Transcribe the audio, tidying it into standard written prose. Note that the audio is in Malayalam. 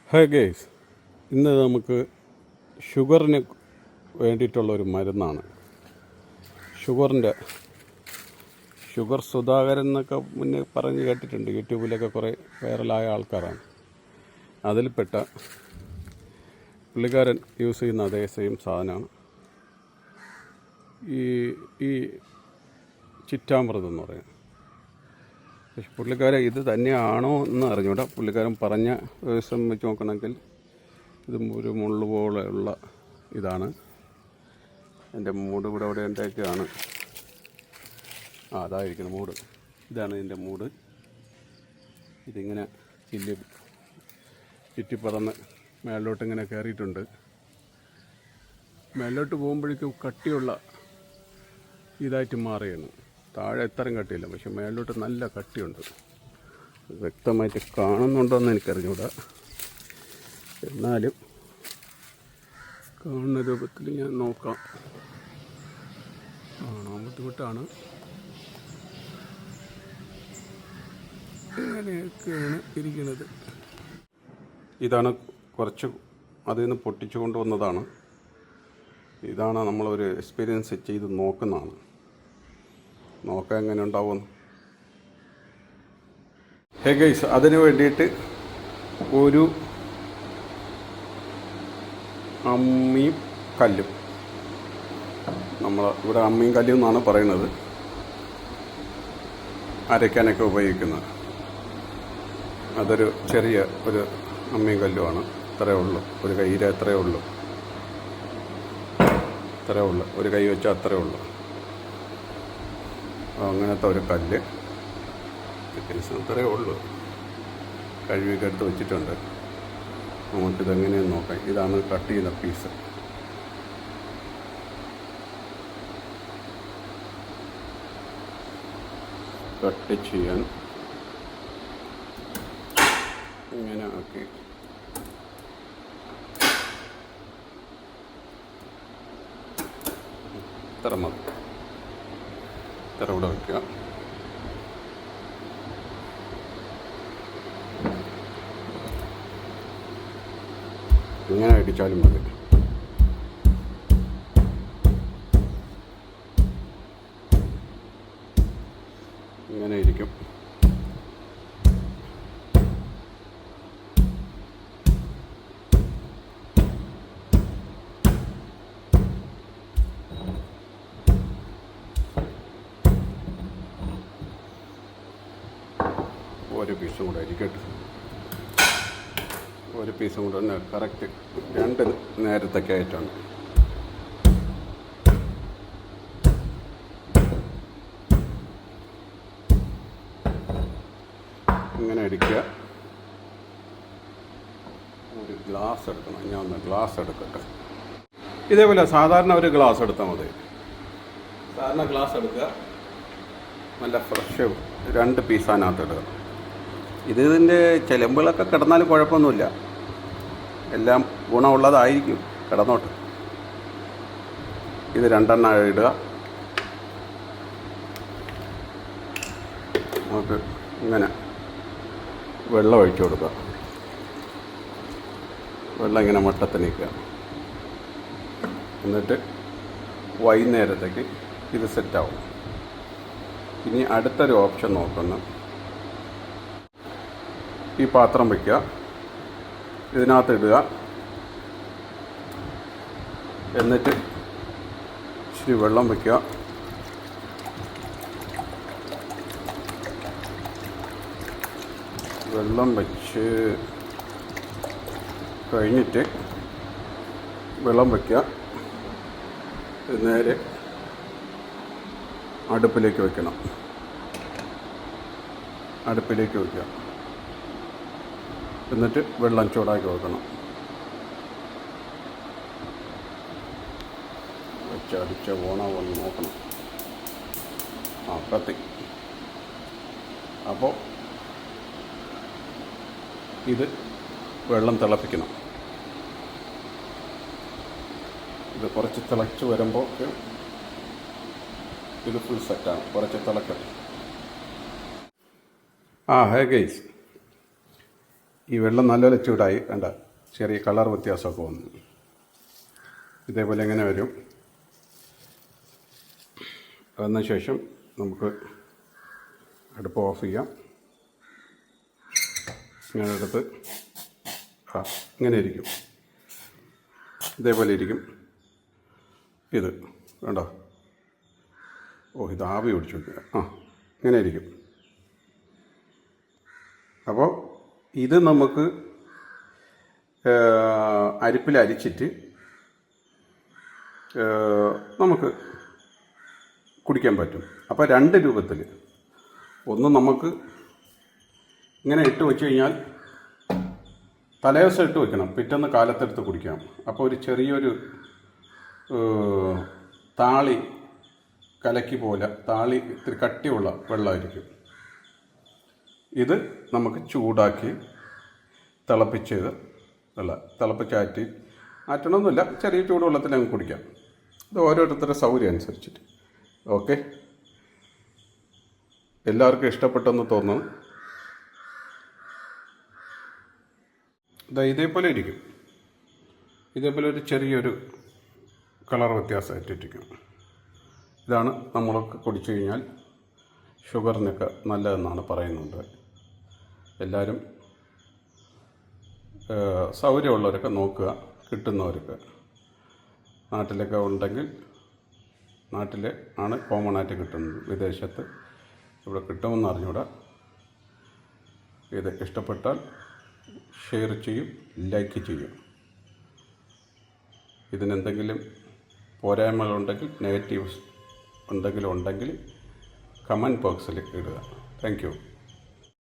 ഹായ് ഗേസ്, ഇന്ന് നമുക്ക് ഷുഗറിന് വേണ്ടിയിട്ടുള്ളൊരു മരുന്നാണ്. ഷുഗർ സുധാകരൻ എന്നൊക്കെ മുന്നേ പറഞ്ഞ് കേട്ടിട്ടുണ്ട്. യൂട്യൂബിലൊക്കെ കുറേ വൈറലായ ആൾക്കാരാണ്. അതിൽപ്പെട്ട പുള്ളിക്കാരൻ യൂസ് ചെയ്യുന്ന അതേ സെയിം സാധനമാണ് ഈ ചിറ്റാമൃതം എന്ന് പറയുന്നത്. പക്ഷെ പുള്ളിക്കാരൻ ഇത് തന്നെയാണോ എന്ന് അറിഞ്ഞൂടാ. പുള്ളിക്കാരൻ പറഞ്ഞ ദിവസം വെച്ച് നോക്കണമെങ്കിൽ ഇത് ഒരു മുള്ളു പോലെയുള്ള ഇതാണ്. എൻ്റെ മൂട് ഇവിടെ ഇവിടെ എൻ്റെയൊക്കെയാണ്. അതായിരിക്കണം മൂട്. ഇതാണ് ഇതിൻ്റെ മൂട്. ഇതിങ്ങനെ ചുറ്റിപ്പറന്ന് മേലോട്ട് ഇങ്ങനെ കയറിയിട്ടുണ്ട്. മേലോട്ട് പോകുമ്പോഴേക്കും കട്ടിയുള്ള ഇതായിട്ട് മാറിയാണ്. താഴെ എത്രയും കട്ടിയില്ല, പക്ഷെ മേലോട്ട് നല്ല കട്ടിയുണ്ട്. വ്യക്തമായിട്ട് കാണുന്നുണ്ടോയെന്ന് എനിക്കറിഞ്ഞൂടാ. എന്നാലും കാണുന്ന രൂപത്തിൽ ഞാൻ നോക്കാം. കാണാൻ ബുദ്ധിമുട്ടാണ്. ഇങ്ങനെയൊക്കെയാണ് ഇരിക്കുന്നത്. ഇതാണ് കുറച്ച് അതിൽ നിന്ന് പൊട്ടിച്ചു കൊണ്ടുവന്നതാണ്. ഇതാണ് നമ്മളൊരു എക്സ്പീരിയൻസ് ചെയ്ത് നോക്കുന്നതാണ്. നോക്കാൻ എങ്ങനെ ഉണ്ടാവുമെന്ന്. ഹേ ഗൈസ്, അതിന് വേണ്ടിയിട്ട് ഒരു അമ്മിയും കല്ലും, നമ്മൾ ഇവിടെ അമ്മിയും കല്ലും എന്നാണ് പറയുന്നത്, അരയ്ക്കാനൊക്കെ ഉപയോഗിക്കുന്നത്. അതൊരു ചെറിയ ഒരു അമ്മിയും കല്ലുമാണ്. ഇത്രയേ ഉള്ളൂ. ഒരു കയ്യിലെ ഇത്രയേ ഉള്ളൂ. ഒരു കൈ വെച്ചാൽ അത്രയേ ഉള്ളൂ. അങ്ങനത്തെ ഒരു കല്ല് അത്രയേ ഉള്ളൂ. കഴുകിയൊക്കെ എടുത്ത് വെച്ചിട്ടുണ്ട്. നമുക്കിതെങ്ങനെയെന്ന് നോക്കാം. ഇതാണ് കട്ട് ചെയ്ത പീസ്. കട്ട് ചെയ്യാൻ ഇങ്ങനെ ആക്കി ഇത്ര മതി. ഇത്ര ഇവിടെ വയ്ക്കുക. ഇങ്ങനെ അടിച്ചാലും മതി. ഇങ്ങനെ ഇരിക്കും. ഒരു പീസും കൂടെ ഇരിക്കട്ടെ. ഒരു പീസും കൂടെ തന്നെ കറക്റ്റ് 2 നേരത്തൊക്കെ ആയിട്ടാണ്. ഇങ്ങനെ അടിക്കുക. ഒരു ഗ്ലാസ് എടുക്കണം. ഞാൻ ഒന്ന് ഗ്ലാസ് എടുക്കട്ടെ. ഇതേപോലെ സാധാരണ ഒരു ഗ്ലാസ് എടുത്താൽ മതി. സാധാരണ ഗ്ലാസ് എടുക്കുക. നല്ല ഫ്രഷ് 2 പീസ് അതിനകത്ത് ഇടുക. ഇതിൻ്റെ ചിലമ്പുകളൊക്കെ കിടന്നാലും കുഴപ്പമൊന്നുമില്ല. എല്ലാം ഗുണമുള്ളതായിരിക്കും. കിടന്നോട്ട്. ഇത് 2 ഇടുക. നമുക്ക് ഇങ്ങനെ വെള്ളം ഒഴിച്ചു കൊടുക്കുക. വെള്ളം ഇങ്ങനെ മട്ടത്തിനിക്കുക. എന്നിട്ട് വൈകുന്നേരത്തേക്ക് ഇത് സെറ്റാവും. ഇനി അടുത്തൊരു ഓപ്ഷൻ നോക്കുന്നു. ഈ പാത്രം വയ്ക്കുക. ഇതിനകത്ത് ഇടുക. എന്നിട്ട് ഇച്ചിരി വെള്ളം വയ്ക്കുക. വെള്ളം വെച്ച് കഴിഞ്ഞിട്ട് വെള്ളം വയ്ക്കുക. നേരെ അടുപ്പിലേക്ക് വയ്ക്കണം. അടുപ്പിലേക്ക് വയ്ക്കുക. എന്നിട്ട് വെള്ളം ചൂടാക്കി വെക്കണം. വെച്ചടിച്ച ഓണാവൊന്ന് നോക്കണം. കത്തി. അപ്പോൾ ഇത് വെള്ളം തിളപ്പിക്കണം. ഇത് കുറച്ച് തിളച്ച് വരുമ്പോൾ ഇത് ഫുൾ സെറ്റാണ്. കുറച്ച് തിളക്കട്ടെ. ഹേ ഗൈസ്, ഈ വെള്ളം നല്ലപോലെ ചൂടായി വേണ്ട ചെറിയ കളർ വ്യത്യാസമൊക്കെ വന്നു. ഇതേപോലെ എങ്ങനെ വരും. വന്ന ശേഷം നമുക്ക് അടുപ്പ് ഓഫ് ചെയ്യാം. ഇങ്ങനെ എടുത്ത് ഇങ്ങനെ ഇരിക്കും, ഇതേപോലെ ഇരിക്കും. ഇത് വേണ്ട, ഇത് ആവി പിടിച്ചു വയ്ക്കുക. ഇങ്ങനെ ഇരിക്കും. അപ്പോൾ ഇത് നമുക്ക് അരിപ്പിൽ അരിച്ചിട്ട് നമുക്ക് കുടിക്കാൻ പറ്റും. അപ്പോൾ 2 രൂപത്തിൽ. ഒന്ന് നമുക്ക് ഇങ്ങനെ ഇട്ട് വെച്ച് കഴിഞ്ഞാൽ തലേദിവസം ഇട്ട് വെക്കണം, പിറ്റേന്ന് കാലത്തെടുത്ത് കുടിക്കാം. അപ്പോൾ ഒരു ചെറിയൊരു താളി കലക്കി പോലെ, താളി ഇത്തിരി കട്ടിയുള്ള വെള്ളമായിരിക്കും. ഇത് നമുക്ക് ചൂടാക്കി തിളപ്പിച്ച് തിളപ്പിച്ചാറ്റി ആറ്റണമെന്നില്ല, ചെറിയ ചൂടുവെള്ളത്തിൽ അങ്ങ് കുടിക്കാം. ഇത് ഓരോരുത്തരുടെ സൗകര്യം അനുസരിച്ചിട്ട്. ഓക്കെ, എല്ലാവർക്കും ഇഷ്ടപ്പെട്ടെന്ന് തോന്നുന്നു. ഇതേപോലെ ഇരിക്കും, ഇതേപോലെ ഒരു ചെറിയൊരു കളർ വ്യത്യാസമായിട്ടിരിക്കും. ഇതാണ് നമ്മളൊക്കെ കുടിച്ചു കഴിഞ്ഞാൽ ഷുഗറിനൊക്കെ നല്ലതെന്നാണ് പറയുന്നുണ്ട്. എല്ലാവരും സൗകര്യമുള്ളവരൊക്കെ നോക്കുക, കിട്ടുന്നവരൊക്കെ. നാട്ടിലൊക്കെ ഉണ്ടെങ്കിൽ നാട്ടിൽ ആണ് കോമൺ ആയിട്ട് കിട്ടുന്നത്, വിദേശത്ത് ഇവിടെ കിട്ടുമെന്ന് അറിഞ്ഞൂടാ. ഇത് ഇഷ്ടപ്പെട്ടാൽ ഷെയർ ചെയ്യും, ലൈക്ക് ചെയ്യും. ഇതിനെന്തെങ്കിലും പോരായ്മകളുണ്ടെങ്കിൽ, നെഗറ്റീവ്സ് ഉണ്ടെങ്കിൽ കമൻറ്റ് ബോക്സിൽ ഇടുക. Thank you.